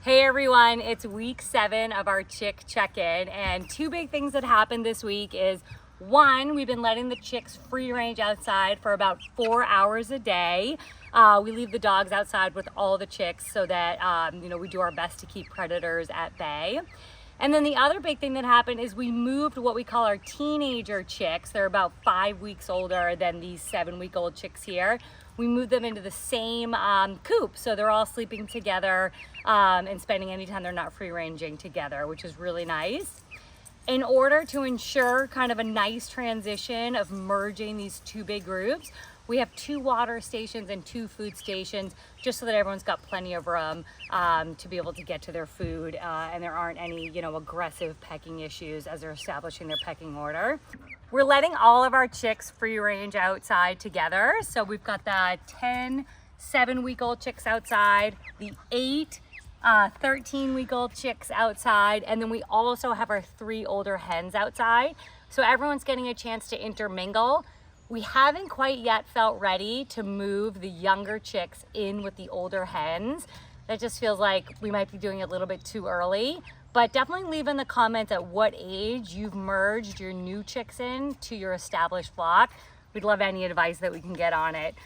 Hey everyone, it's week 7 of our chick check-in, and two big things that happened this week is one, we've been letting the chicks free range outside for about 4 hours a day. We leave the dogs outside with all the chicks so that we do our best to keep predators at bay. And then the other big thing that happened is we moved what we call our teenager chicks. They're about 5 weeks older than these 7-week-old chicks here. We moved them into the same coop, so they're all sleeping together and spending any time they're not free ranging together, which is really nice. In order to ensure kind of a nice transition of merging these two big groups, we have 2 water stations and 2 food stations just so that everyone's got plenty of room to be able to get to their food and there aren't any, aggressive pecking issues as they're establishing their pecking order. We're letting all of our chicks free range outside together. So we've got the 10 7-week-old chicks outside, the 8 13-week-old chicks outside, and then we also have our 3 older hens outside. So everyone's getting a chance to intermingle. We haven't quite yet felt ready to move the younger chicks in with the older hens. That just feels like we might be doing it a little bit too early, but definitely leave in the comments at what age you've merged your new chicks in to your established flock. We'd love any advice that we can get on it.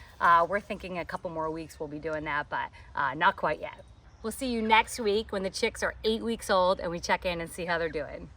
We're thinking a couple more weeks we'll be doing that, but not quite yet. We'll see you next week when the chicks are 8 weeks old and we check in and see how they're doing.